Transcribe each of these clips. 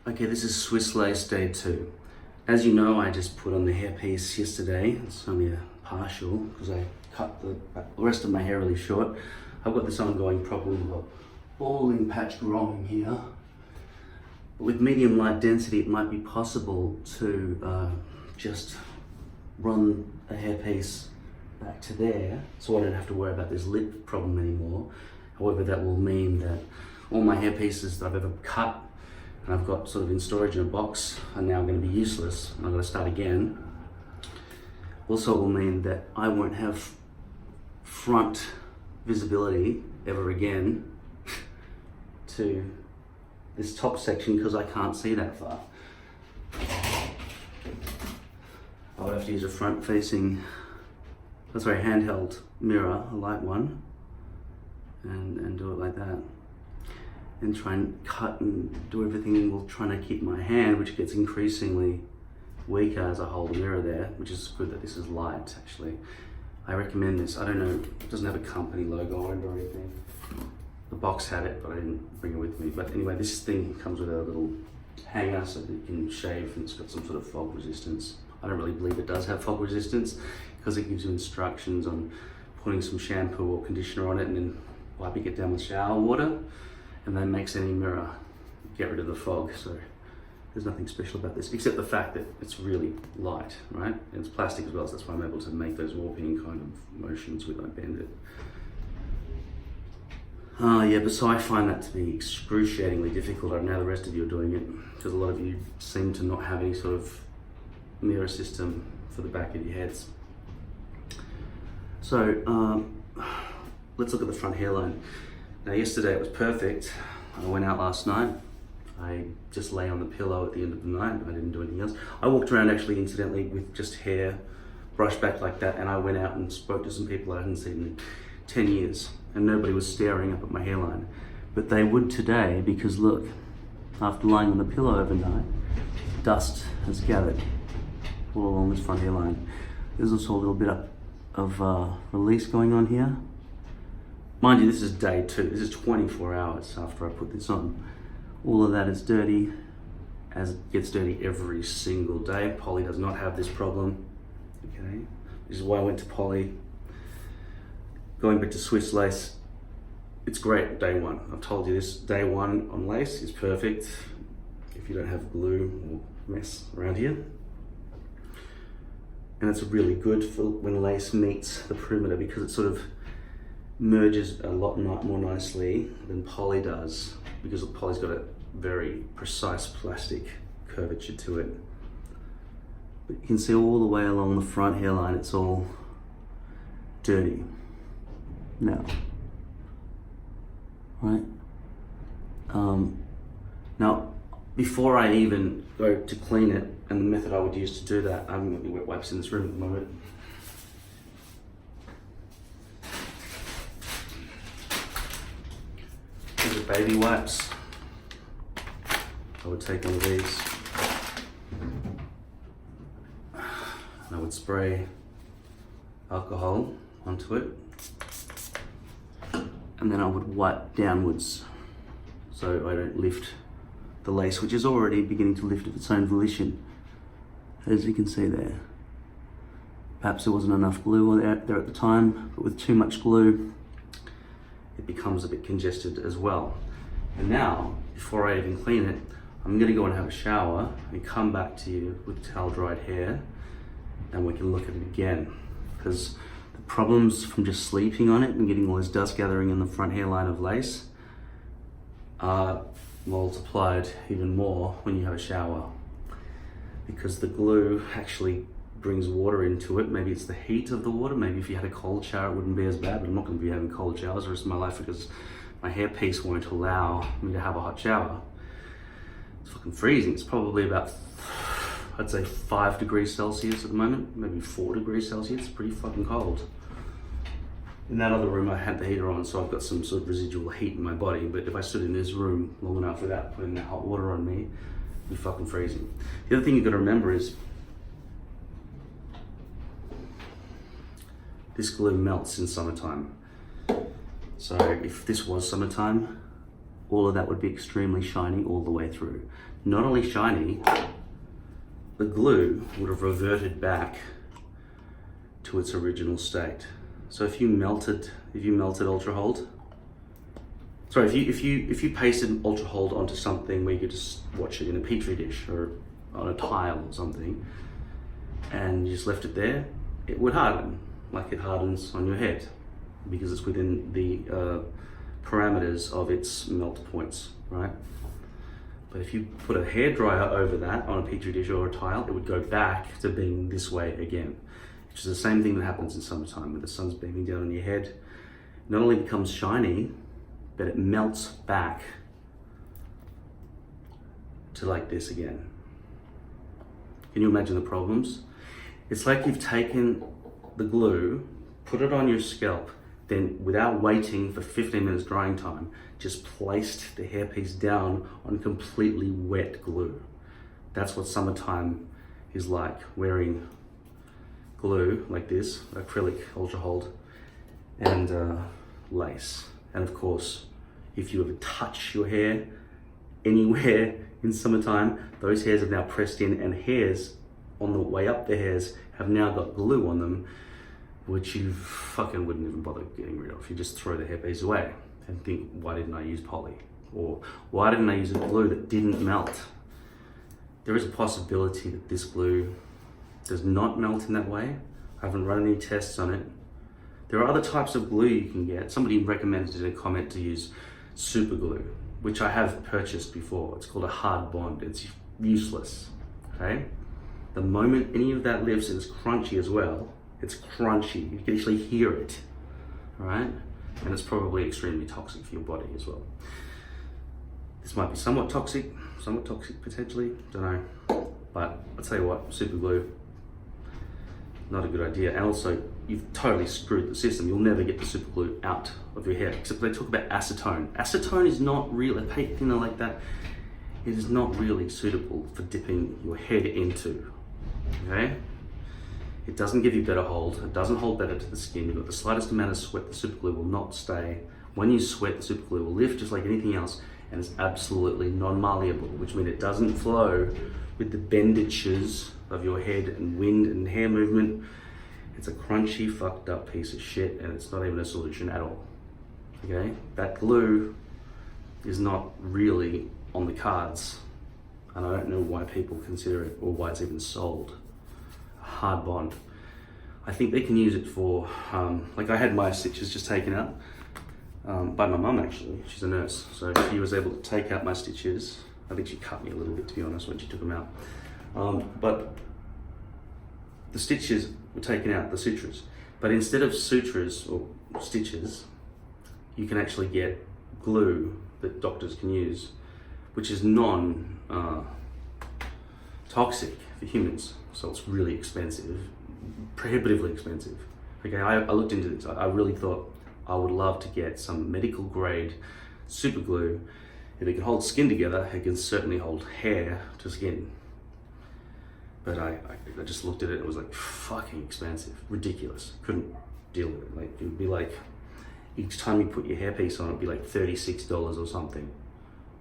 Okay, this is Swiss Lace Day 2. As you know, I just put on the hairpiece yesterday. It's only a partial because I cut the rest of my hair really short. I've got this ongoing problem of a balding patch growing here. With medium light density, it might be possible to just run a hairpiece back to there so I don't have to worry about this lip problem anymore. However, that will mean that all my hairpieces that I've ever cut and I've got sort of in storage in a box are now going to be useless and I've got to start again. Also, it will mean that I won't have front visibility ever again to this top section because I can't see that far. I would have to use a front-facing, handheld mirror, a light one, and do it like that. And try and cut and do everything while trying to keep my hand, which gets increasingly weaker as I hold the mirror there, which is good that this is light, actually. I recommend this. I don't know, it doesn't have a company logo on it or anything. The box had it, but I didn't bring it with me. But anyway, this thing comes with a little hanger so that you can shave, and it's got some sort of fog resistance. I don't really believe it does have fog resistance because it gives you instructions on putting some shampoo or conditioner on it and then wiping it down with shower water, and then makes any mirror get rid of the fog. So there's nothing special about this except the fact that it's really light, right? And it's plastic as well, so that's why I'm able to make those warping kind of motions when I bend it. Yeah, but so I find that to be excruciatingly difficult. I don't know how the rest of you are doing it, because a lot of you seem to not have any sort of mirror system for the back of your heads. So let's look at the front hairline. Now, yesterday it was perfect. I went out last night. I just lay on the pillow at the end of the night. I didn't do anything else. I walked around actually incidentally with just hair brushed back like that, and I went out and spoke to some people I hadn't seen in 10 years, and nobody was staring up at my hairline. But they would today, because look, after lying on the pillow overnight, dust has gathered all along this front hairline. There's also a little bit of release going on here. Mind you, this is day 2. This is 24 hours after I put this on. All of that is dirty, as it gets dirty every single day. Polly does not have this problem, okay? This is why I went to Polly. Going back to Swiss Lace, it's great day 1. I've told you this, day 1 on lace is perfect if you don't have glue or mess around here. And it's really good for when lace meets the perimeter because it sort of merges a lot more nicely than Polly does, because Polly's got a very precise plastic curvature to it. But you can see all the way along the front hairline, it's all dirty. Now, right? Now, before I even go to clean it, and the method I would use to do that, I haven't got any wet wipes in this room at the moment. These are baby wipes. I would take one of these. And I would spray alcohol onto it. And then I would wipe downwards so I don't lift the lace, which is already beginning to lift of its own volition, as you can see there. Perhaps there wasn't enough glue there at the time, but with too much glue, it becomes a bit congested as well. And now, before I even clean it, I'm gonna go and have a shower and come back to you with towel dried hair, and we can look at it again. Because the problems from just sleeping on it and getting all this dust gathering in the front hairline of lace are multiplied even more when you have a shower, because the glue actually brings water into it. Maybe it's the heat of the water. Maybe if you had a cold shower it wouldn't be as bad, but I'm not going to be having cold showers the rest of my life because my hairpiece won't allow me to have a hot shower. It's fucking freezing. It's probably about, I'd say 5 degrees Celsius at the moment, maybe 4 degrees Celsius. It's pretty fucking cold. In that other room I had the heater on, so I've got some sort of residual heat in my body, but if I stood in this room long enough without putting that hot water on me, it'd be fucking freezing. The other thing you've got to remember is this glue melts in summertime. So if this was summertime, all of that would be extremely shiny all the way through. Not only shiny, the glue would have reverted back to its original state. So if you melted Ultra Hold, sorry, if you pasted Ultra Hold onto something where you could just watch it in a petri dish or on a tile or something, and you just left it there, it would harden like it hardens on your head because it's within the parameters of its melt points, right? But if you put a hairdryer over that on a petri dish or a tile, it would go back to being this way again, which is the same thing that happens in summertime when the sun's beaming down on your head. It not only becomes shiny, but it melts back to like this again. Can you imagine the problems? It's like you've taken the glue, put it on your scalp, then without waiting for 15 minutes drying time, just placed the hairpiece down on completely wet glue. That's what summertime is like, wearing glue like this, acrylic Ultra Hold, and lace. And of course, if you ever touch your hair anywhere in summertime, those hairs have now pressed in, and hairs on the way up the hairs have now got glue on them, which you fucking wouldn't even bother getting rid of. You just throw the hairpiece away and think, why didn't I use poly? Or why didn't I use a glue that didn't melt? There is a possibility that this glue does not melt in that way. I haven't run any tests on it. There are other types of glue you can get. Somebody recommended in a comment to use super glue, which I have purchased before. It's called a hard bond. It's useless, okay? The moment any of that lifts, it's crunchy as well. It's crunchy, you can actually hear it, all right? And it's probably extremely toxic for your body as well. This might be somewhat toxic potentially, don't know. But I'll tell you what, super glue, not a good idea. And also, you've totally screwed the system. You'll never get the super glue out of your hair, except they talk about acetone. Acetone is not really, a paint thinner like that, it is not really suitable for dipping your head into, okay? It doesn't give you better hold. It doesn't hold better to the skin. You've got the slightest amount of sweat, the super glue will not stay. When you sweat, the super glue will lift just like anything else, and it's absolutely non-malleable, which means it doesn't flow with the bendages of your head and wind and hair movement. It's a crunchy, fucked up piece of shit, and it's not even a solution at all, okay? That glue is not really on the cards, and I don't know why people consider it or why it's even sold. Hard bond. I think they can use it for, like I had my stitches just taken out by my mum actually. She's a nurse, so she was able to take out my stitches. I think she cut me a little bit, to be honest, when she took them out. But the stitches were taken out, the sutures. But instead of sutures or stitches, you can actually get glue that doctors can use, which is non-toxic for humans. So it's really expensive, prohibitively expensive. Okay, I looked into this. I really thought I would love to get some medical grade super glue. If it can hold skin together, it can certainly hold hair to skin. But I just looked at it, it was like fucking expensive, ridiculous. Couldn't deal with it. Like it would be like, each time you put your hairpiece on, it would be like $36 or something.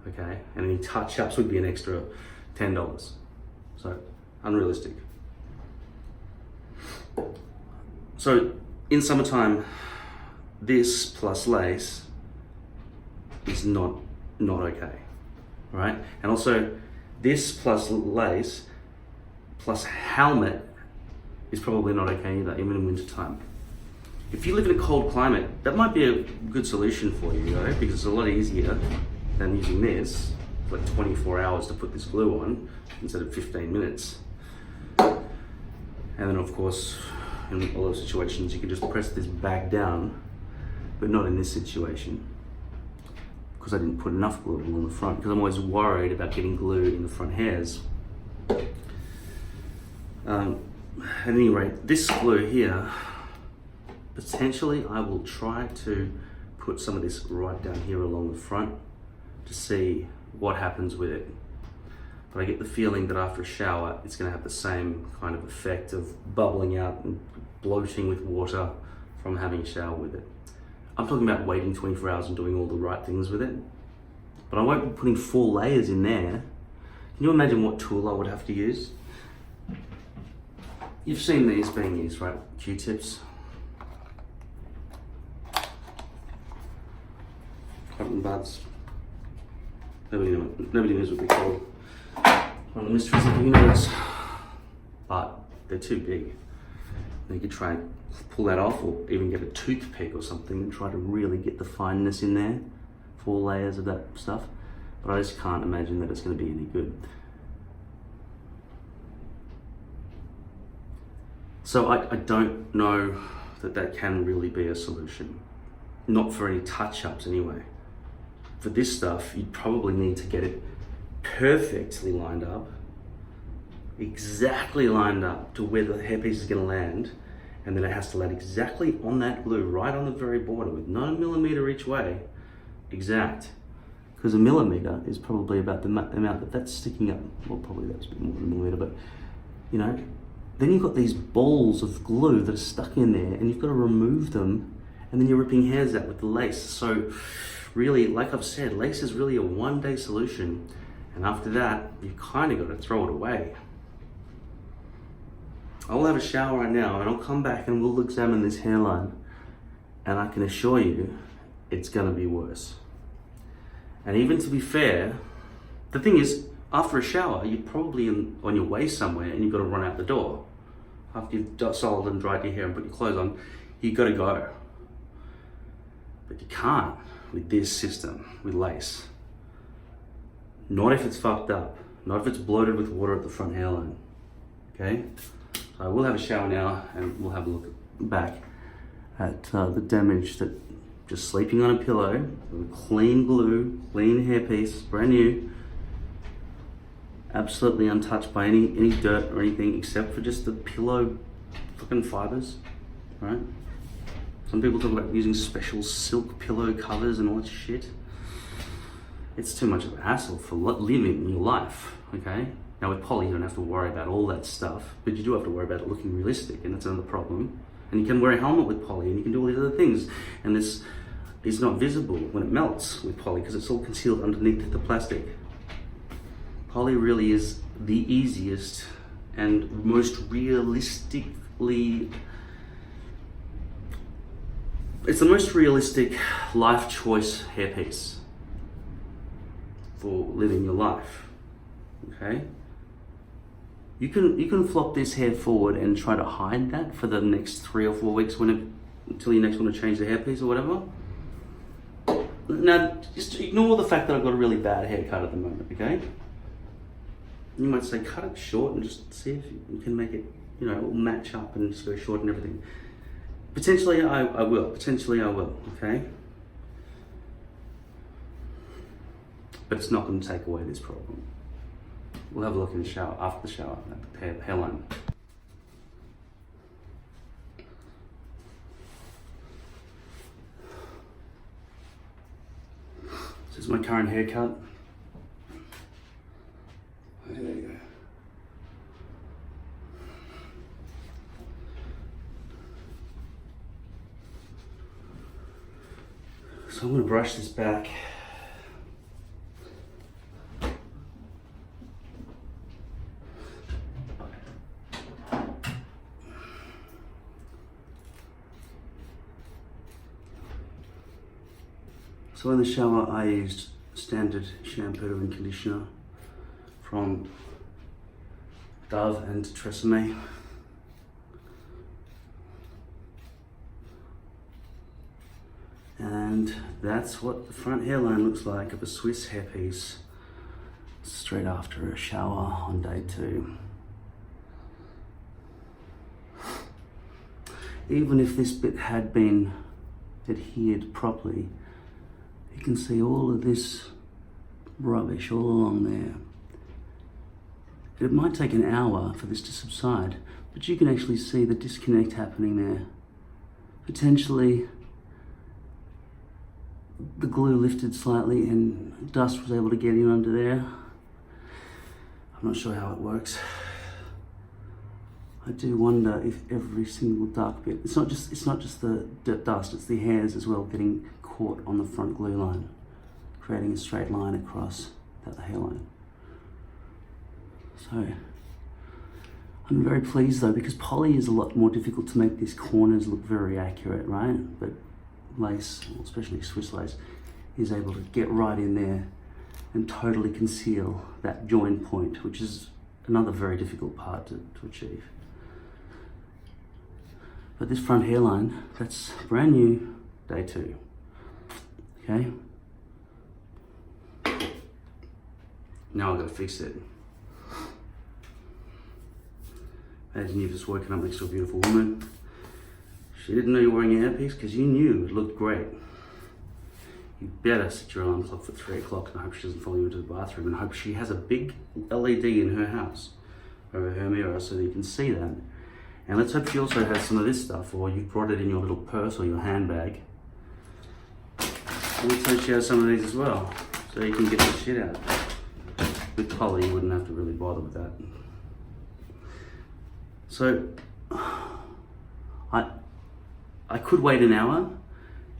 Okay, and any touch-ups would be an extra $10. So unrealistic. So in summertime, this plus lace is not okay, right? And also this plus lace plus helmet is probably not okay either, even in winter time. If you live in a cold climate, that might be a good solution for you, though, because it's a lot easier than using this. It's like 24 hours to put this glue on instead of 15 minutes. And then of course, in a lot of situations, you can just press this back down, but not in this situation, because I didn't put enough glue on the front, because I'm always worried about getting glue in the front hairs. At any rate, this glue here, potentially I will try to put some of this right down here along the front to see what happens with it. But I get the feeling that after a shower, it's going to have the same kind of effect of bubbling out and bloating with water from having a shower with it. I'm talking about waiting 24 hours and doing all the right things with it. But I won't be putting 4 layers in there. Can you imagine what tool I would have to use? You've seen these being used, right? Q-tips. Cotton buds. Nobody knows what they're called. One of the mysteries of the universe. But they're too big. You could try and pull that off, or even get a toothpick or something and try to really get the fineness in there. 4 layers of that stuff. But I just can't imagine that it's going to be any good. So I don't know that can really be a solution. Not for any touch-ups anyway. For this stuff, you'd probably need to get it perfectly lined up, exactly lined up to where the hairpiece is going to land, and then it has to land exactly on that glue, right on the very border, with 9 millimeter each way, exact. Because a millimeter is probably about the amount that's sticking up. Well, probably that's a bit more than a millimeter, but you know, then you've got these balls of glue that are stuck in there, and you've got to remove them, and then you're ripping hairs out with the lace. So really, like I've said, lace is really a 1-day solution, and after that, you've kind of got to throw it away. I'll have a shower right now, and I'll come back and we'll examine this hairline, and I can assure you, it's gonna be worse. And even to be fair, the thing is, after a shower, you're probably on your way somewhere and you've got to run out the door. After you've soiled and dried your hair and put your clothes on, you've got to go. But you can't with this system, with lace. Not if it's fucked up. Not if it's bloated with water at the front hairline. Okay? So I will have a shower now and we'll have a look back at the damage that just sleeping on a pillow with clean glue, clean hairpiece, brand new, absolutely untouched by any dirt or anything except for just the pillow fucking fibers, right? Some people talk about using special silk pillow covers and all that shit. It's too much of a hassle for living your life, okay? Now with poly, you don't have to worry about all that stuff, but you do have to worry about it looking realistic, and that's another problem. And you can wear a helmet with poly, and you can do all these other things. And this is not visible when it melts with poly because it's all concealed underneath the plastic. Poly really is the easiest and most realistically, it's the most realistic life choice hairpiece for living your life, okay? You can flop this hair forward and try to hide that for the next 3 or 4 weeks until you next want to change the hairpiece or whatever. Now, just ignore the fact that I've got a really bad haircut at the moment, okay? You might say, cut it short and just see if you can make it, you know, match up and just go short and everything. Potentially I will, okay? But it's not going to take away this problem. We'll have a look in the shower, after the shower, at the hairline. This is my current haircut. There you go. So I'm going to brush this back. So in the shower I used standard shampoo and conditioner from Dove and Tresemme. And that's what the front hairline looks like of a Swiss hairpiece straight after a shower on day 2. Even if this bit had been adhered properly, you can see all of this rubbish all along there. It might take an hour for this to subside, but you can actually see the disconnect happening there. Potentially, the glue lifted slightly and dust was able to get in under there. I'm not sure how it works. I do wonder if every single dark bit, it's not just the dust, it's the hairs as well getting caught on the front glue line. creating a straight line across that hairline. So I'm very pleased though, because poly is a lot more difficult to make these corners look very accurate, right? But lace, especially Swiss lace, is able to get right in there and totally conceal that join point, which is another very difficult part to achieve. But this front hairline, that's brand new, day 2. Okay? Now I've got to fix it. Imagine you're just working up next to a beautiful woman. She didn't know you were wearing a hairpiece because you knew it looked great. You better set your alarm clock for 3 o'clock and hope she doesn't follow you into the bathroom, and hope she has a big LED in her house over her mirror so that you can see that. And let's hope she also has some of this stuff, or you brought it in your little purse or your handbag. And let's hope she has some of these as well, so you can get the shit out. With poly, you wouldn't have to really bother with that. So, I could wait an hour,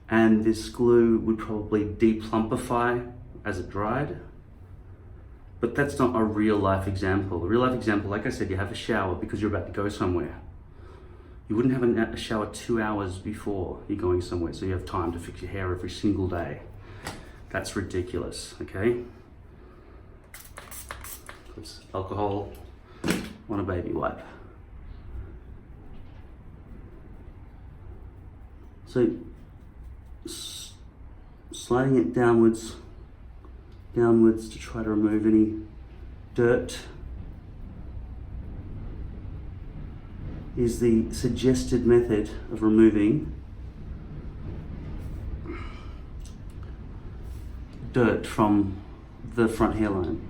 and this glue would probably de-plumpify as it dried. But that's not a real life example. A real life example, like I said, you have a shower because you're about to go somewhere. You wouldn't have a shower 2 hours before you're going somewhere, so you have time to fix your hair every single day. That's ridiculous, okay? It's alcohol on a baby wipe. So, sliding it downwards to try to remove any dirt is the suggested method of removing dirt from the front hairline.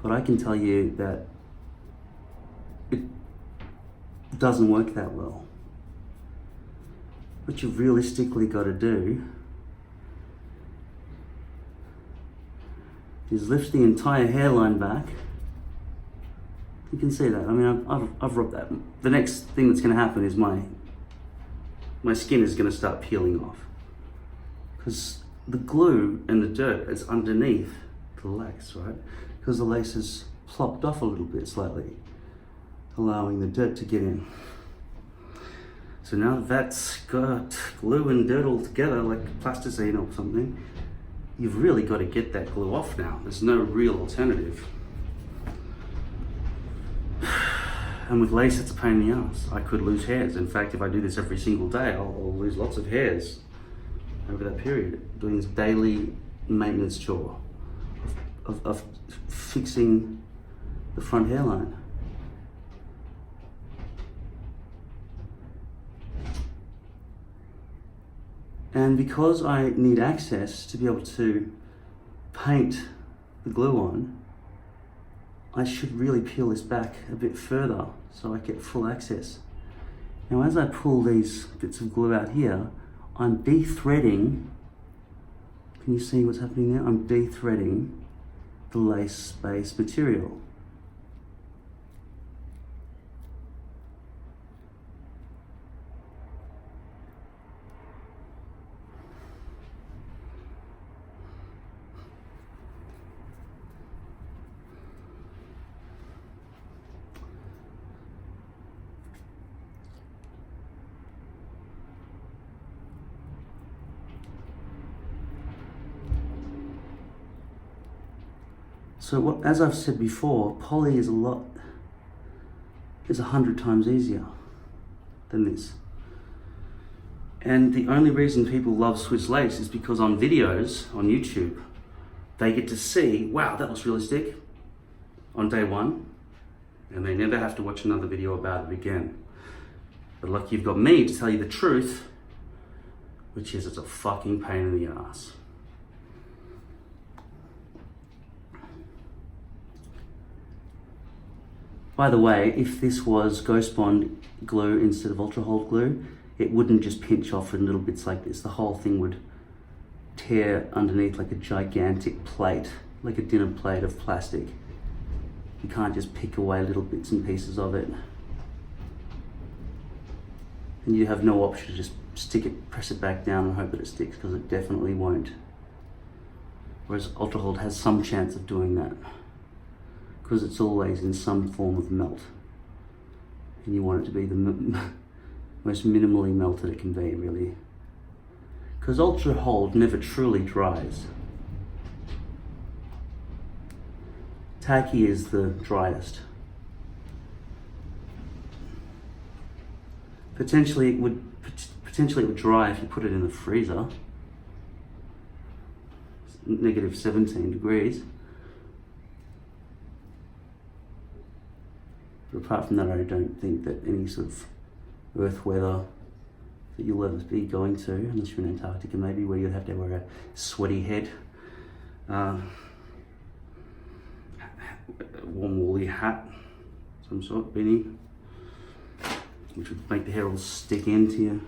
But I can tell you that it doesn't work that well. What you've realistically got to do is lift the entire hairline back. You can see that. I mean, I've rubbed that. The next thing that's going to happen is my skin is going to start peeling off, because the glue and the dirt is underneath the lace, right? Because the lace is plopped off a little bit slightly, allowing the dirt to get in. So now that's got glue and dirt all together, like plasticine or something, you've really got to get that glue off now. There's no real alternative. And with lace, it's a pain in the ass. I could lose hairs. In fact, if I do this every single day, I'll lose lots of hairs over that period, doing this daily maintenance chore of fixing the front hairline. And because I need access to be able to paint the glue on, I should really peel this back a bit further so I get full access. Now, as I pull these bits of glue out here, I'm de-threading. Can you see what's happening there? I'm de-threading the lace base material. So as I've said before, poly is 100 times easier than this. And the only reason people love Swiss lace is because on videos on YouTube, they get to see, wow, that looks realistic on day 1, and they never have to watch another video about it again. But lucky you've got me to tell you the truth, which is it's a fucking pain in the ass. By the way, if this was Ghost Bond glue instead of Ultra Hold glue, it wouldn't just pinch off in little bits like this. The whole thing would tear underneath like a gigantic plate, like a dinner plate of plastic. You can't just pick away little bits and pieces of it. And you have no option to just stick it, press it back down and hope that it sticks, because it definitely won't. whereas Ultra Hold has some chance of doing that because it's always in some form of melt, and you want it to be the most minimally melted it can be, really, because Ultra Hold never truly dries. Tacky is the driest. Potentially it would dry if you put it in the freezer. Negative 17 degrees. But apart from that, I don't think that any sort of earth weather that you'll ever be going to, unless you're in Antarctica maybe, where you'd have to wear a sweaty head, warm woolly hat, some sort, beanie, which would make the hair all stick into you.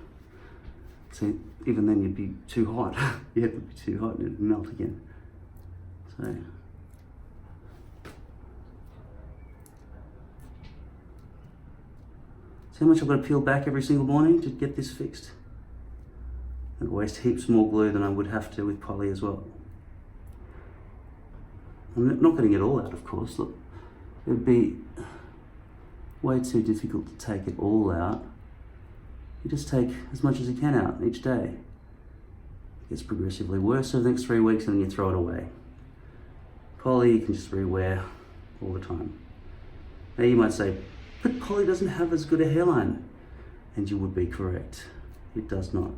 So even then you'd be too hot. Your head would be too hot and it'd melt again. So see how much I've got to peel back every single morning to get this fixed? I'd waste heaps more glue than I would have to with poly as well. I'm not going to get all out, of course. Look, it would be way too difficult to take it all out. You just take as much as you can out each day. It gets progressively worse over the next 3 weeks and then you throw it away. Poly you can just rewear all the time. Now you might say, but poly doesn't have as good a hairline. And you would be correct. It does not.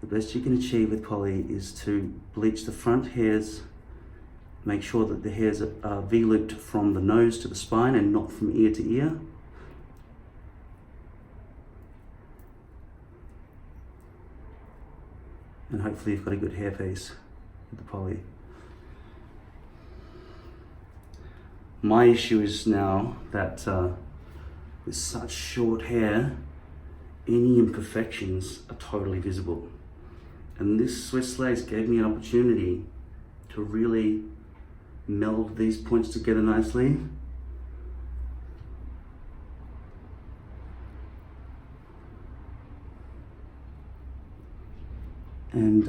The best you can achieve with poly is to bleach the front hairs. Make sure that the hairs are V-looped from the nose to the spine and not from ear to ear. And hopefully you've got a good hairpiece with the poly. My issue is now that with such short hair, any imperfections are totally visible. And this Swiss lace gave me an opportunity to really meld these points together nicely. And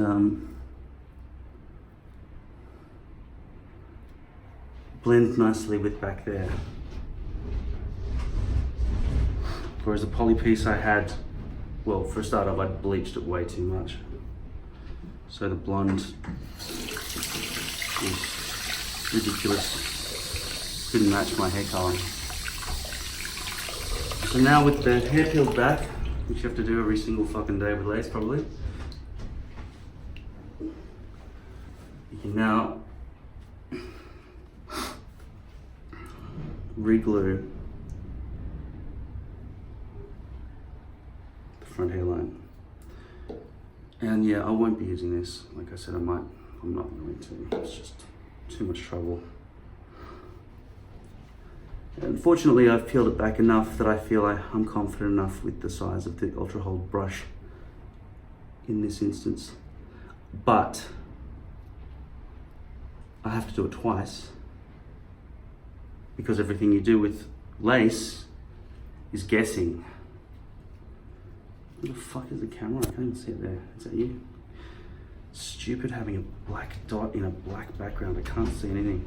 blend nicely with back there. Whereas the poly piece I had, well, for a start off, I'd bleached it way too much. So the blonde is ridiculous. Didn't match my hair color. So now with the hair peeled back, which you have to do every single fucking day with lace probably, you can now re-glue the front hairline. And yeah, I won't be using this. Like I said, I'm not going to. It's just too much trouble. Unfortunately, I've peeled it back enough that I feel I'm confident enough with the size of the Ultra Hold brush in this instance. But I have to do it twice because everything you do with lace is guessing. Where the fuck is the camera? I can't even see it there. Is that you? Stupid having a black dot in a black background. I can't see anything.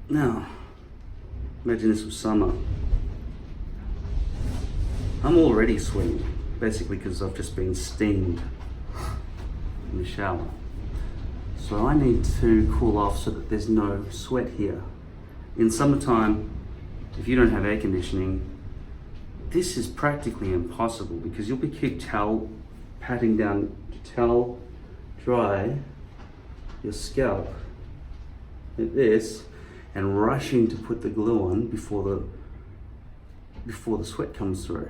Now, imagine this was summer. I'm already sweating, basically because I've just been steamed in the shower. So I need to cool off so that there's no sweat here. In summertime, if you don't have air conditioning, this is practically impossible because you'll be keep patting down to towel dry your scalp like this and rushing to put the glue on before the sweat comes through.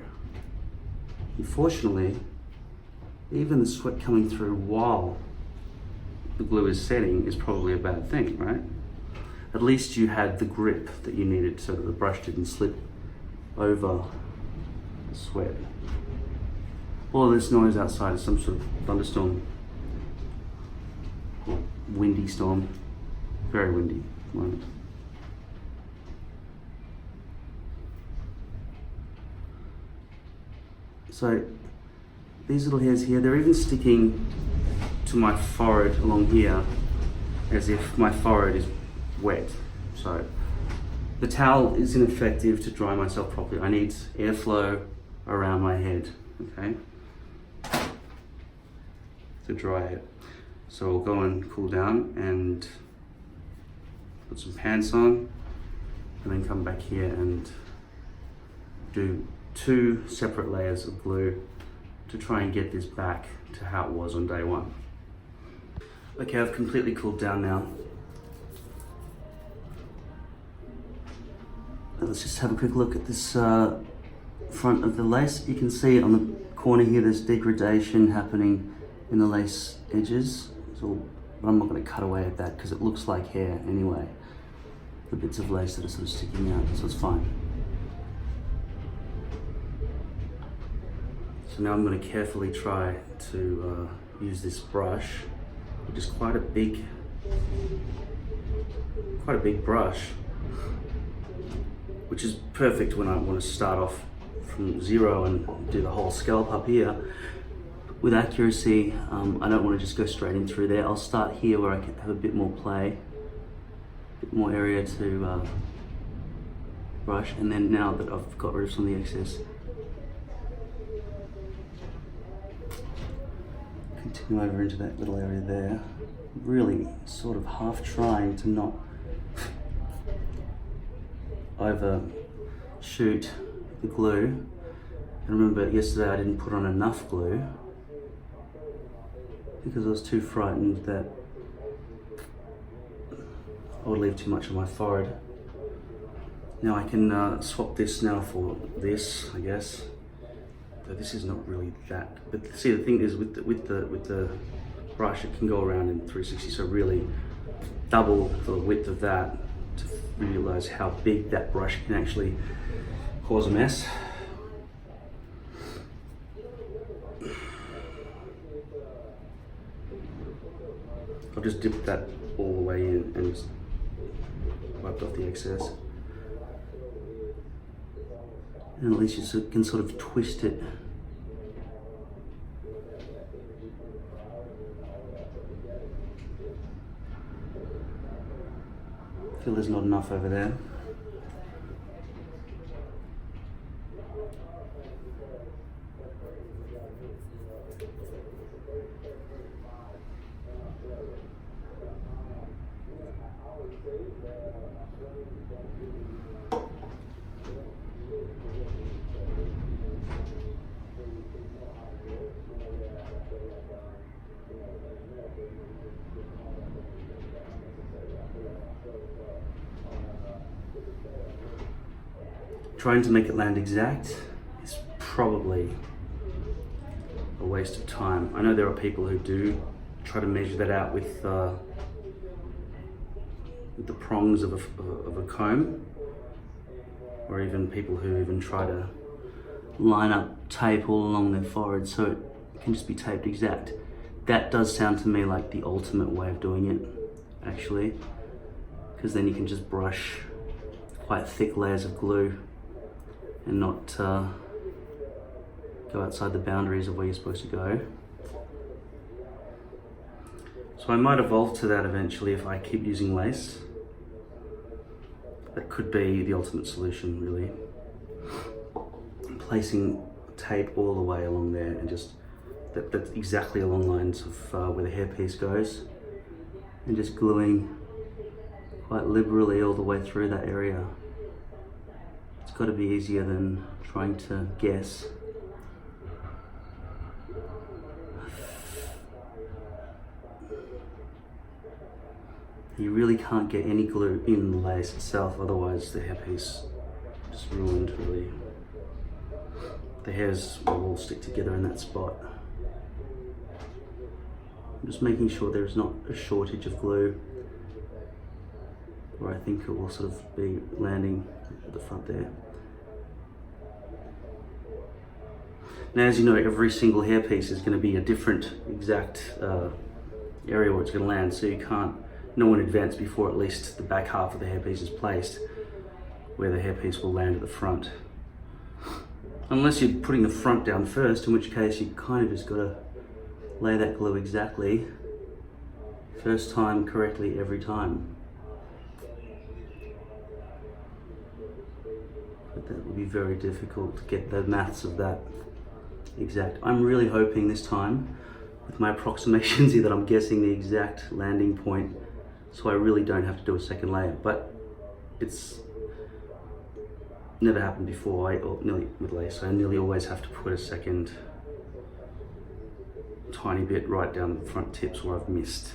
Unfortunately, even the sweat coming through while the glue is setting is probably a bad thing, right? At least you had the grip that you needed so that the brush didn't slip over the sweat. All this noise outside is some sort of thunderstorm or windy storm. Very windy at the moment. So these little hairs here, they're even sticking to my forehead along here as if my forehead is wet. So the towel is ineffective to dry myself properly. I need airflow around my head, okay, to dry it. So I'll go and cool down and put some pants on and then come back here and do 2 separate layers of glue to try and get this back to how it was on day 1. Okay, I've completely cooled down now. Let's just have a quick look at this front of the lace. You can see on the corner here there's degradation happening in the lace edges. So I'm not going to cut away at that because it looks like hair anyway. The bits of lace that are sort of sticking out, so it's fine. So now I'm going to carefully try to use this brush, which is quite a big brush, which is perfect when I want to start off from 0 and do the whole scalp up here. With accuracy, I don't want to just go straight in through there. I'll start here where I can have a bit more play, a bit more area to brush, and then now that I've got rid of some of the excess, continue over into that little area there. Really sort of half trying to not overshoot the glue. And remember, yesterday I didn't put on enough glue because I was too frightened that I would leave too much on my forehead. Now I can swap this now for this, I guess. Though this is not really that. But see, the thing is with the brush, it can go around in 360. So really double the width of that to realize how big that brush can actually cause a mess. I'll just dip that all the way in and just wipe off the excess. And at least you can sort of twist it. I feel there's not enough over there. Trying to make it land exact is probably a waste of time. I know there are people who do try to measure that out with the prongs of a comb, or even people who even try to line up tape all along their forehead so it can just be taped exact. That does sound to me like the ultimate way of doing it, actually, because then you can just brush quite thick layers of glue and not go outside the boundaries of where you're supposed to go. So I might evolve to that eventually if I keep using lace. That could be the ultimate solution, really. Placing tape all the way along there and just, that's exactly along lines of where the hairpiece goes, and just gluing quite liberally all the way through that area. It's got to be easier than trying to guess. You really can't get any glue in the lace itself, otherwise the hairpiece is ruined, really. The hairs will all stick together in that spot. I'm just making sure there's not a shortage of glue, where I think it will sort of be landing at the front there. Now, as you know, every single hairpiece is going to be a different exact area where it's going to land, so you can't know in advance before at least the back half of the hairpiece is placed where the hairpiece will land at the front. Unless you're putting the front down first, in which case you kind of just gotta lay that glue exactly, first time correctly every time. But that would be very difficult to get the maths of that exact. I'm really hoping this time, with my approximations here, that I'm guessing the exact landing point, so I really don't have to do a second layer. But it's never happened before. Nearly with lace, I nearly always have to put a second tiny bit right down the front tips where I've missed.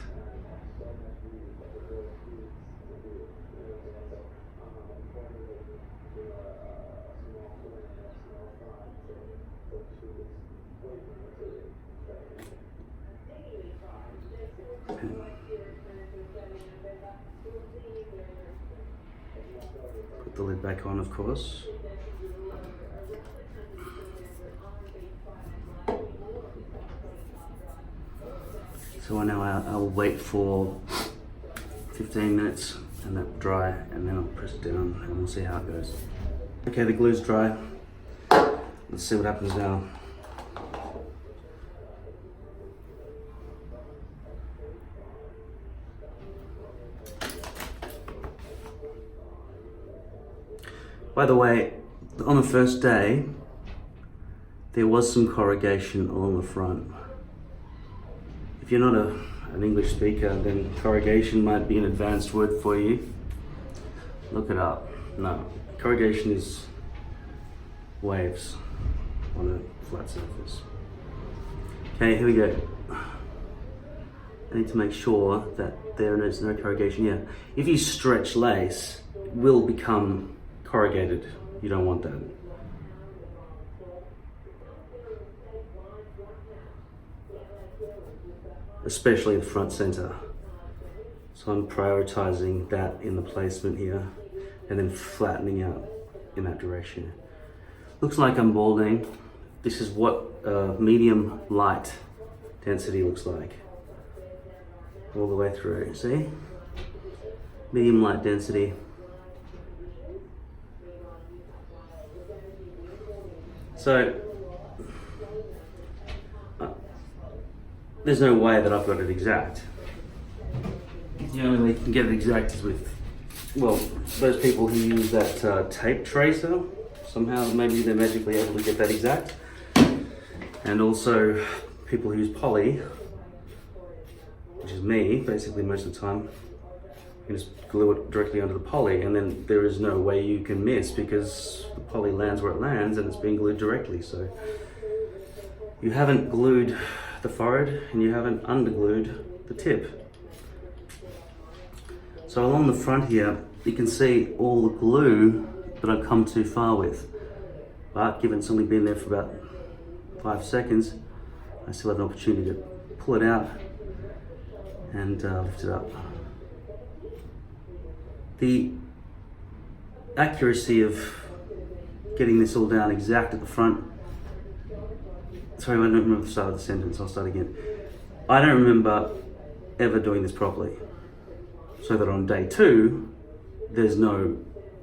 Put the lid back on, of course. So now I'll wait for 15 minutes and that will dry, and then I'll press it down and we'll see how it goes. Okay, the glue's dry. Let's see what happens now. By the way, on the first day, there was some corrugation along the front. If you're not an English speaker, then corrugation might be an advanced word for you. Look it up. No, corrugation is waves on a flat surface. Okay, here we go. I need to make sure that there is no corrugation here. If you stretch lace, it will become corrugated. You don't want that. Especially the front center. So I'm prioritizing that in the placement here and then flattening out in that direction. Looks like I'm balding. This is what medium light density looks like. All the way through, see? Medium light density. So, there's no way that I've got it exact. The only way you can get it exact is with, well, those people who use that tape tracer. Somehow, maybe they're magically able to get that exact. And also, people who use poly, which is me, basically most of the time. You just glue it directly onto the poly, and then there is no way you can miss because the poly lands where it lands and it's being glued directly. So you haven't glued the forehead and you haven't underglued the tip. So along the front here, you can see all the glue that I've come too far with. But given it's only been there for about 5 seconds, I still have an opportunity to pull it out and lift it up. The accuracy of getting this all down exact at the front. Sorry, I don't remember the start of the sentence. I'll start again. I don't remember ever doing this properly. So that on day 2, there's no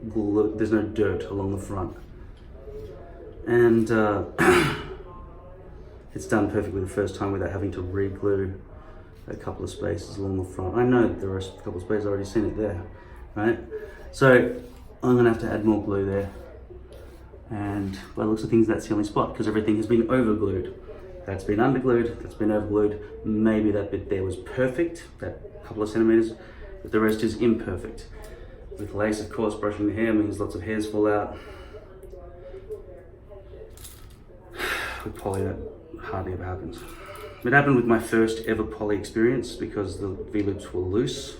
glue, there's no dirt along the front, and it's done perfectly the first time without having to re-glue a couple of spaces along the front. I know there are a couple of spaces. I've already seen it there. Right, so I'm gonna have to add more glue there, and by the looks of things, that's the only spot because everything has been overglued. That's been underglued, that's been overglued. Maybe that bit there was perfect, that couple of centimeters, but the rest is imperfect. With lace, of course, brushing the hair means lots of hairs fall out. With poly, that hardly ever happens. It happened with my first ever poly experience because the V-loops were loose,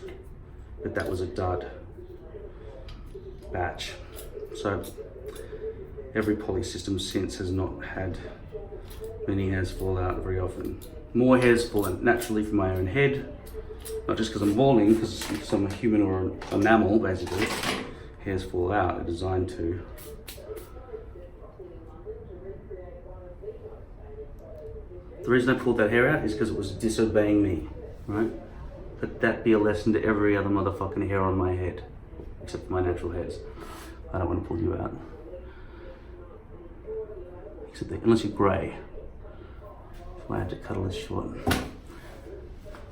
but that was a dud batch. So every poly system since has not had many hairs fall out very often. More hairs fall out naturally from my own head, not just because I'm balding, because I'm a human or a mammal basically. Hairs fall out, they're designed to. The reason I pulled that hair out is because it was disobeying me, right? Let that be a lesson to every other motherfucking hair on my head, except for my natural hairs. I don't want to pull you out. unless you're grey. I have to cut all this short.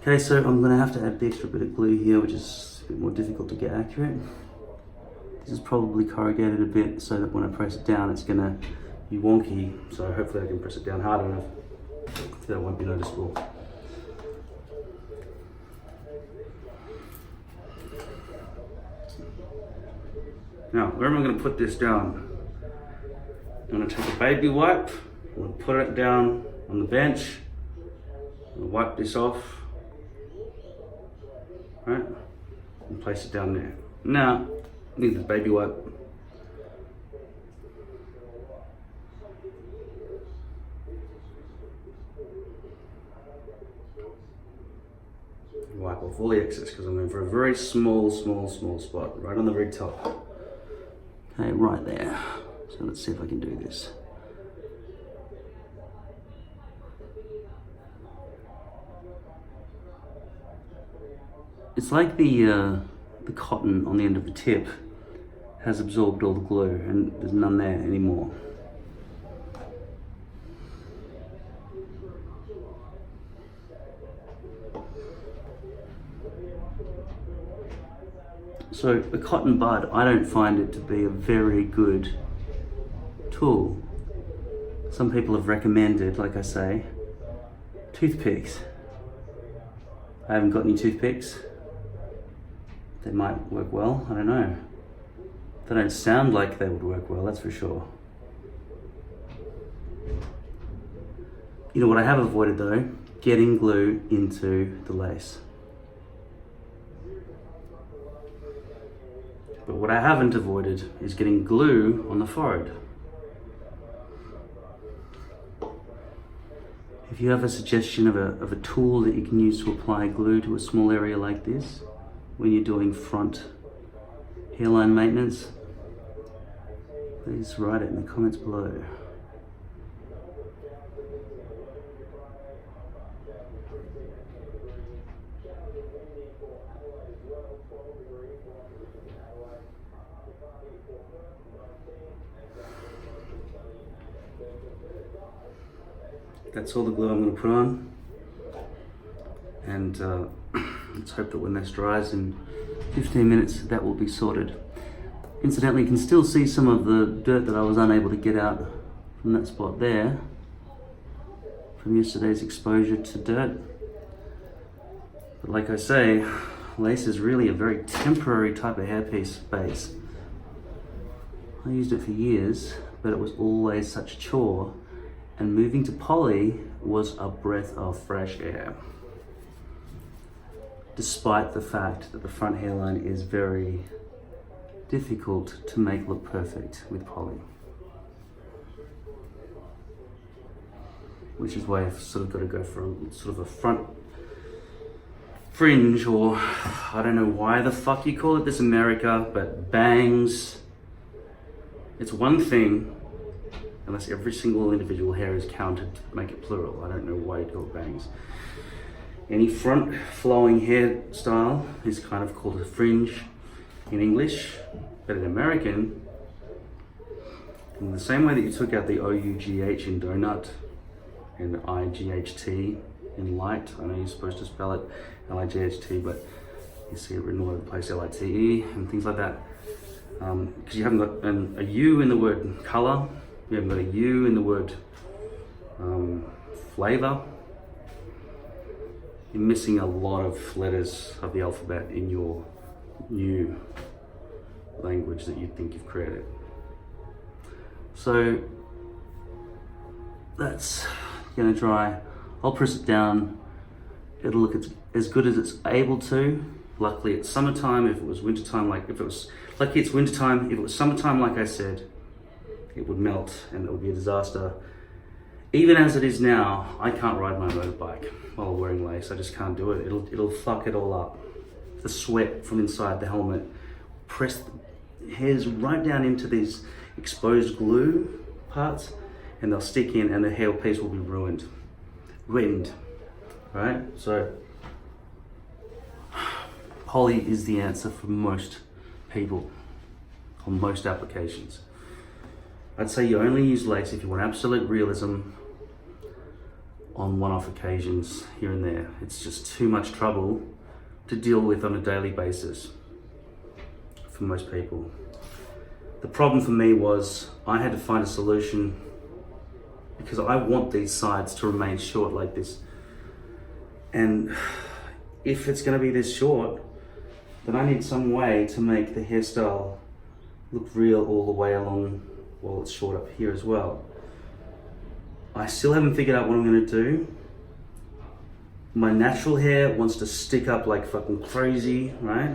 Okay, so I'm gonna have to add the extra bit of glue here, which is a bit more difficult to get accurate. This is probably corrugated a bit so that when I press it down, it's gonna be wonky. So hopefully I can press it down hard enough that it won't be noticeable. Now, where am I gonna put this down? I'm gonna take a baby wipe, I'm gonna put it down on the bench, I'm gonna wipe this off, right, and place it down there. Now, I need the baby wipe. Wipe off all the excess because I'm going for a very small spot, right on the very top. Okay, right there. So let's see if I can do this. It's like the cotton on the end of the tip has absorbed all the glue and there's none there anymore. So a cotton bud, I don't find it to be a very good tool. Some people have recommended, like I say, toothpicks. I haven't got any toothpicks. They might work well, I don't know. They don't sound like they would work well, that's for sure. You know what I have avoided though? Getting glue into the lace. But what I haven't avoided is getting glue on the forehead. If you have a suggestion of a tool that you can use to apply glue to a small area like this, when you're doing front hairline maintenance, please write it in the comments below. That's all the glue I'm going to put on, and let's hope that when this dries in 15 minutes that will be sorted. Incidentally, you can still see some of the dirt that I was unable to get out from that spot there from yesterday's exposure to dirt. But like I say, lace is really a very temporary type of hairpiece base. I used it for years, but it was always such a chore. And moving to poly was a breath of fresh air. Despite the fact that the front hairline is very difficult to make look perfect with poly. Which is why I've sort of got to go for sort of a front fringe, or I don't know why the fuck you call it this America, but bangs. It's one thing unless every single individual hair is counted to make it plural. I don't know why you call it bangs. Any front flowing hairstyle is kind of called a fringe in English, but in American, in the same way that you took out the O-U-G-H in donut and I-G-H-T in light, I know you're supposed to spell it L-I-G-H-T, but you see it written all over the place, L-I-T-E and things like that. Because you haven't got a U in the word color, you haven't got a U in the word flavor. You're missing a lot of letters of the alphabet in your new language that you think you've created. So that's gonna dry. I'll press it down. It'll look as good as it's able to. Luckily it's summertime. If it was wintertime, lucky it's wintertime. If it was summertime, like I said, it would melt and it would be a disaster. Even as it is now, I can't ride my motorbike while wearing lace. I just can't do it. It'll fuck it all up. The sweat from inside the helmet, press the hairs right down into these exposed glue parts, and they'll stick in, and the hair piece will be ruined, right? So poly is the answer for most people on most applications. I'd say you only use lace if you want absolute realism on one-off occasions here and there. It's just too much trouble to deal with on a daily basis for most people. The problem for me was I had to find a solution because I want these sides to remain short like this. And if it's going to be this short, then I need some way to make the hairstyle look real all the way along while it's short up here as well. I still haven't figured out what I'm going to do. My natural hair wants to stick up like fucking crazy, right?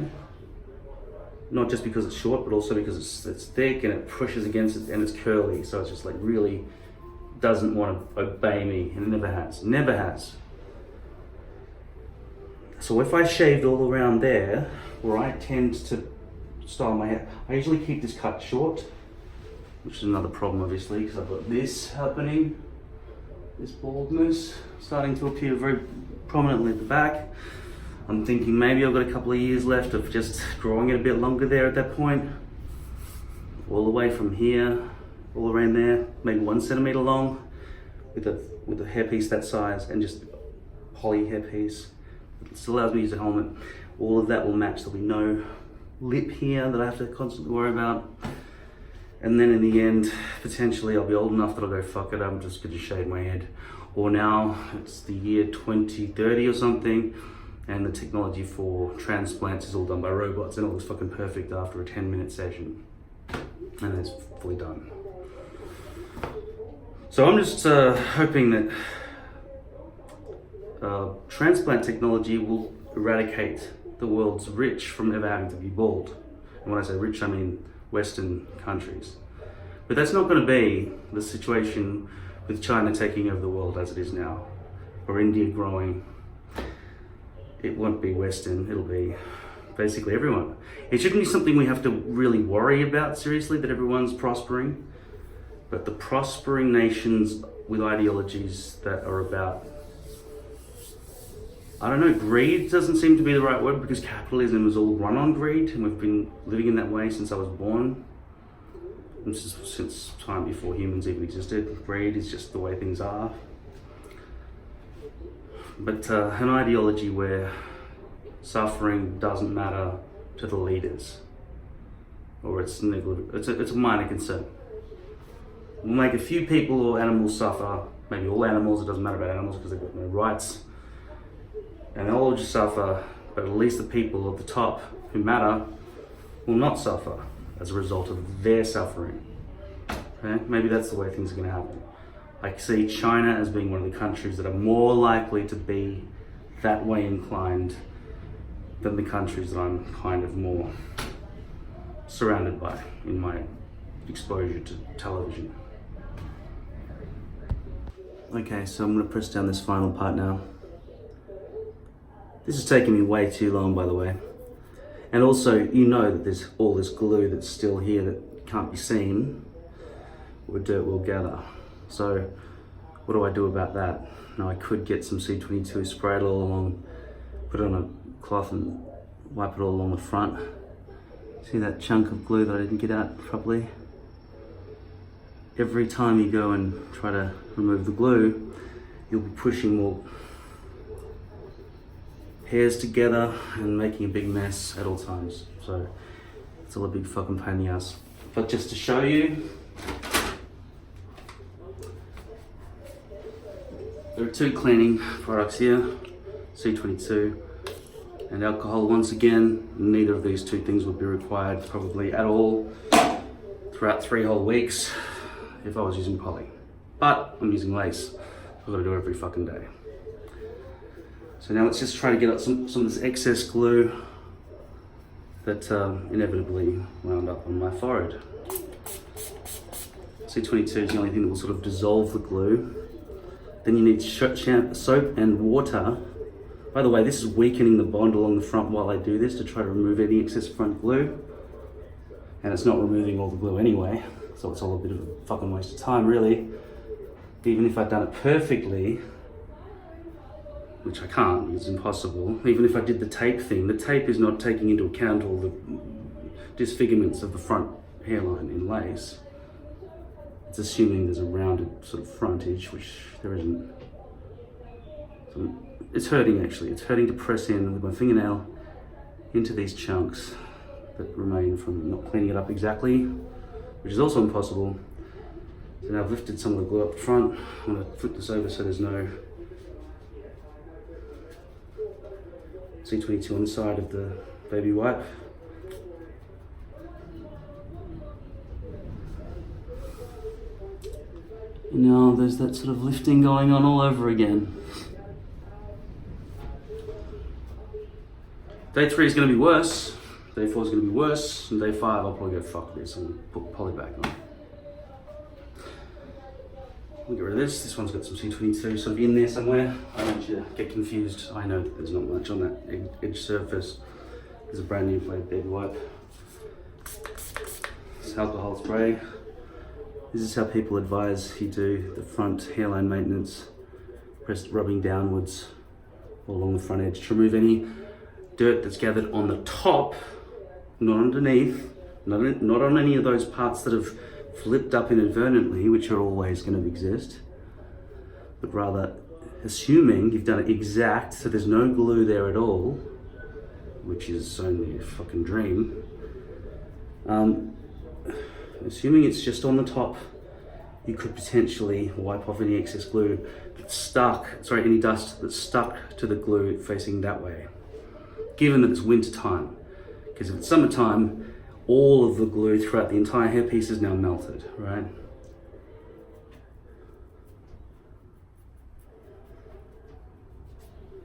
Not just because it's short, but also because it's thick and it pushes against it and it's curly. So it's just like really doesn't want to obey me, and it never has. Never has. So if I shaved all around there, where I tend to style my hair, I usually keep this cut short, which is another problem obviously, because I've got this happening, this baldness starting to appear very prominently at the back. I'm thinking maybe I've got a couple of years left of just growing it a bit longer there at that point. All the way from here, all around there, maybe 1 centimeter long, with a hairpiece that size, and just poly hairpiece. It still allows me to use a helmet. All of that will match. There'll be no lip here that I have to constantly worry about. And then in the end, potentially I'll be old enough that I'll go, fuck it, I'm just gonna shave my head. Or now it's the year 2030 or something, and the technology for transplants is all done by robots, and it looks fucking perfect after a 10-minute session. And then it's fully done. So I'm just hoping that transplant technology will eradicate the world's rich from ever having to be bald. And when I say rich, I mean Western countries. But that's not going to be the situation with China taking over the world as it is now, or India growing. It won't be Western, it'll be basically everyone. It shouldn't be something we have to really worry about seriously, that everyone's prospering. But the prospering nations with ideologies that are about, I don't know, greed doesn't seem to be the right word, because capitalism is all run on greed, and we've been living in that way since I was born. And since time before humans even existed. Greed is just the way things are. But an ideology where suffering doesn't matter to the leaders, or it's a minor concern. We'll make a few people or animals suffer, maybe all animals, it doesn't matter about animals because they've got no rights, and they'll all just suffer, but at least the people at the top who matter will not suffer as a result of their suffering. Okay? Maybe that's the way things are going to happen. I see China as being one of the countries that are more likely to be that way inclined than the countries that I'm kind of more surrounded by in my exposure to television. Okay, so I'm going to press down this final part now. This is taking me way too long, by the way. And also, you know that there's all this glue that's still here that can't be seen, or dirt will gather. So what do I do about that? Now I could get some C22, spray it all along, put it on a cloth and wipe it all along the front. See that chunk of glue that I didn't get out properly? Every time you go and try to remove the glue, you'll be pushing more hairs together and making a big mess at all times. So it's all a big fucking pain in the ass. But just to show you, there are two cleaning products here, C22 and alcohol. Once again, neither of these two things would be required probably at all throughout 3 whole weeks if I was using poly. But I'm using lace, I've got to do it every fucking day. So now let's just try to get out some of this excess glue that inevitably wound up on my forehead. C22 is the only thing that will sort of dissolve the glue. Then you need soap and water. By the way, this is weakening the bond along the front while I do this to try to remove any excess front glue. And it's not removing all the glue anyway, so it's all a bit of a fucking waste of time really. Even if I'd done it perfectly, which I can't, it's impossible. Even if I did the tape thing, the tape is not taking into account all the disfigurements of the front hairline in lace. It's assuming there's a rounded sort of frontage, which there isn't. So it's hurting actually. It's hurting to press in with my fingernail into these chunks that remain from not cleaning it up exactly, which is also impossible. So now I've lifted some of the glue up front. I'm going to flip this over so there's no C22 on the side of the baby wipe. And now there's that sort of lifting going on all over again. Day 3 is going to be worse. Day 4 is going to be worse. And day 5 I'll probably go fuck this and put poly back on. We'll get rid of this. This one's got some C22 sort of in there somewhere. I don't want you to get confused. I know that there's not much on that edge surface. There's a brand new blade baby wipe. It's alcohol spray. This is how people advise you do the front hairline maintenance. Press rubbing downwards along the front edge to remove any dirt that's gathered on the top, not underneath, not on any of those parts that have flipped up inadvertently, which are always going to exist, but rather assuming you've done it exact, so there's no glue there at all, which is only a fucking dream. Assuming it's just on the top, you could potentially wipe off any excess glue that's stuck, any dust that's stuck to the glue facing that way, given that it's winter time. Because if it's summertime, all of the glue throughout the entire hairpiece is now melted, right?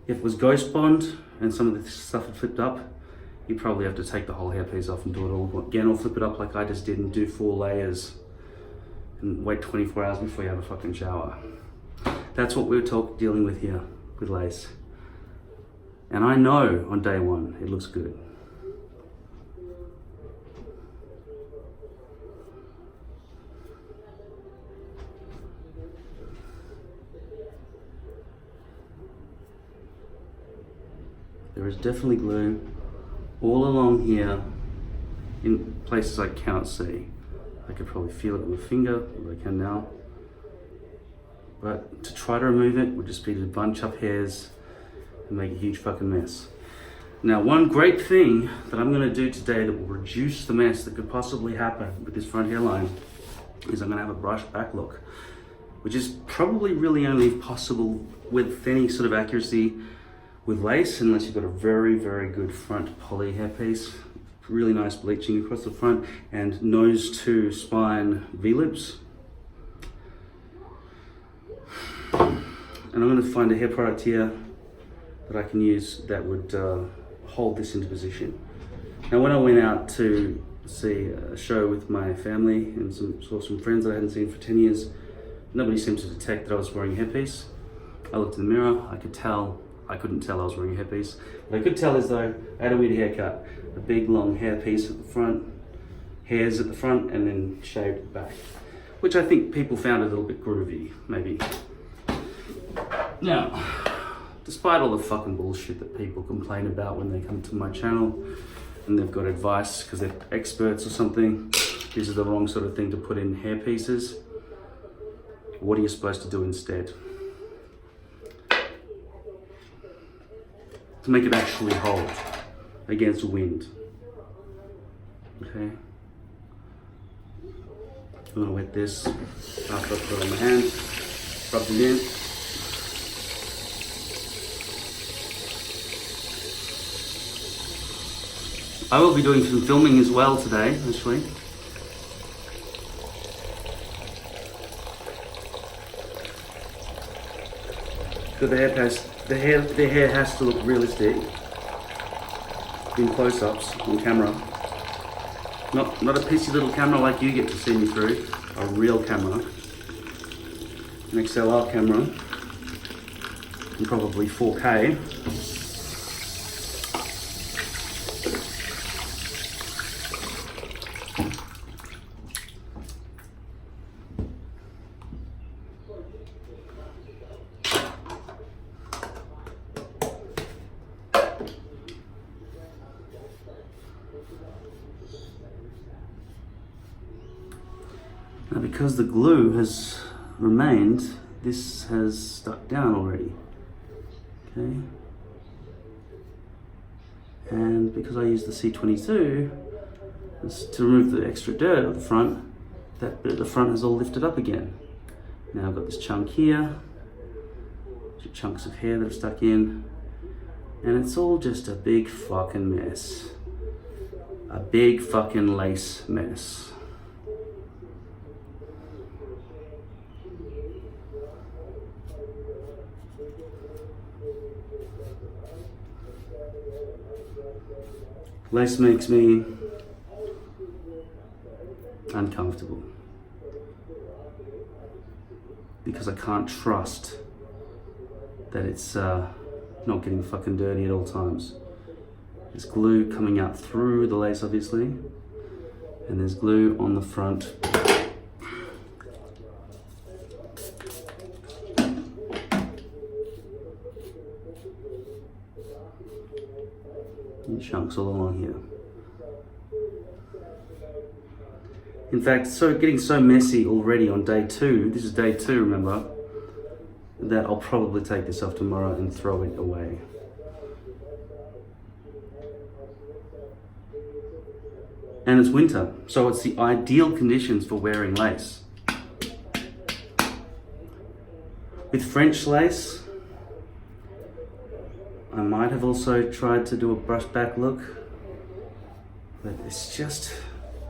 If it was Ghost Bond and some of the stuff had flipped up, you probably have to take the whole hairpiece off and do it all again, or flip it up like I just did and do 4 layers and wait 24 hours before you have a fucking shower. That's what we're dealing with here with lace. And I know on day 1 it looks good. There is definitely glue all along here in places I cannot see. I could probably feel it with my finger, but I can now. But to try to remove it would just be to bunch up hairs and make a huge fucking mess. Now, one great thing that I'm gonna do today that will reduce the mess that could possibly happen with this front hairline is I'm gonna have a brush back look, which is probably really only possible with any sort of accuracy with lace, unless you've got a very, very good front poly hairpiece. Really nice bleaching across the front and nose to spine V-lips. And I'm going to find a hair product here that I can use that would hold this into position. Now, when I went out to see a show with my family and saw some friends that I hadn't seen for 10 years, nobody seemed to detect that I was wearing a hairpiece. I looked in the mirror, I couldn't tell I was wearing a hairpiece. What I could tell is though, I had a weird haircut. A big long hairpiece at the front, hairs at the front, and then shaved at the back. Which I think people found a little bit groovy, maybe. Now, despite all the fucking bullshit that people complain about when they come to my channel and they've got advice because they're experts or something, this is the wrong sort of thing to put in hair pieces. What are you supposed to do instead? To make it actually hold against wind. Okay. I'm gonna wet this after I put it on my hand, rub it in. I will be doing some filming as well today, actually. So the hair has to look realistic in close-ups on camera. Not a pissy little camera like you get to see me through. A real camera, an XLR camera, and probably 4K. Now, because the glue has remained, this has stuck down already. Okay. And because I used the C22 to remove the extra dirt at the front, that bit at the front has all lifted up again. Now I've got this chunk here, chunks of hair that have stuck in, and it's all just a big fucking mess. A big fucking lace mess. Lace makes me uncomfortable because I can't trust that it's not getting fucking dirty at all times. There's glue coming out through the lace, obviously, and there's glue on the front. In chunks all along here. In fact, getting so messy already on day 2, this is day 2, remember, that I'll probably take this off tomorrow and throw it away. And it's winter, so it's the ideal conditions for wearing lace. With French lace, I might have also tried to do a brush back look, but it's just,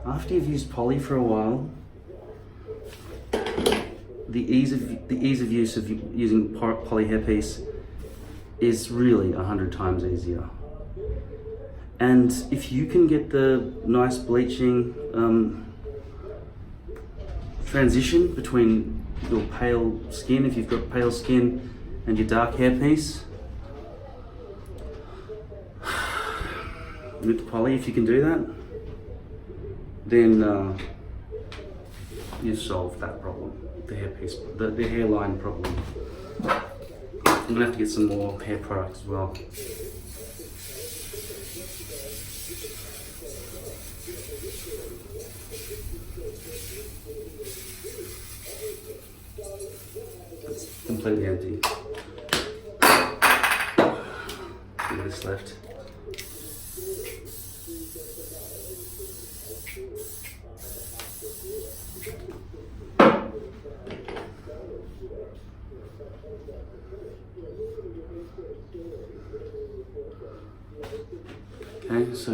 after you've used poly for a while, the ease of use of using poly hairpiece is really 100 times easier. And if you can get the nice bleaching transition between your pale skin, if you've got pale skin, and your dark hairpiece, with the poly, if you can do that, then you've solved that problem, the hairpiece, the hairline problem. I'm gonna have to get some more hair products as well. It's completely empty. See this left. Okay, so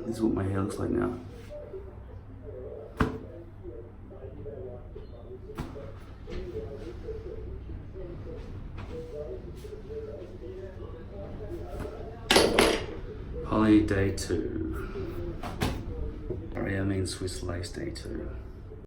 this is what my hair looks like now. Poly day 2. Sorry, I mean Swiss lace day 2.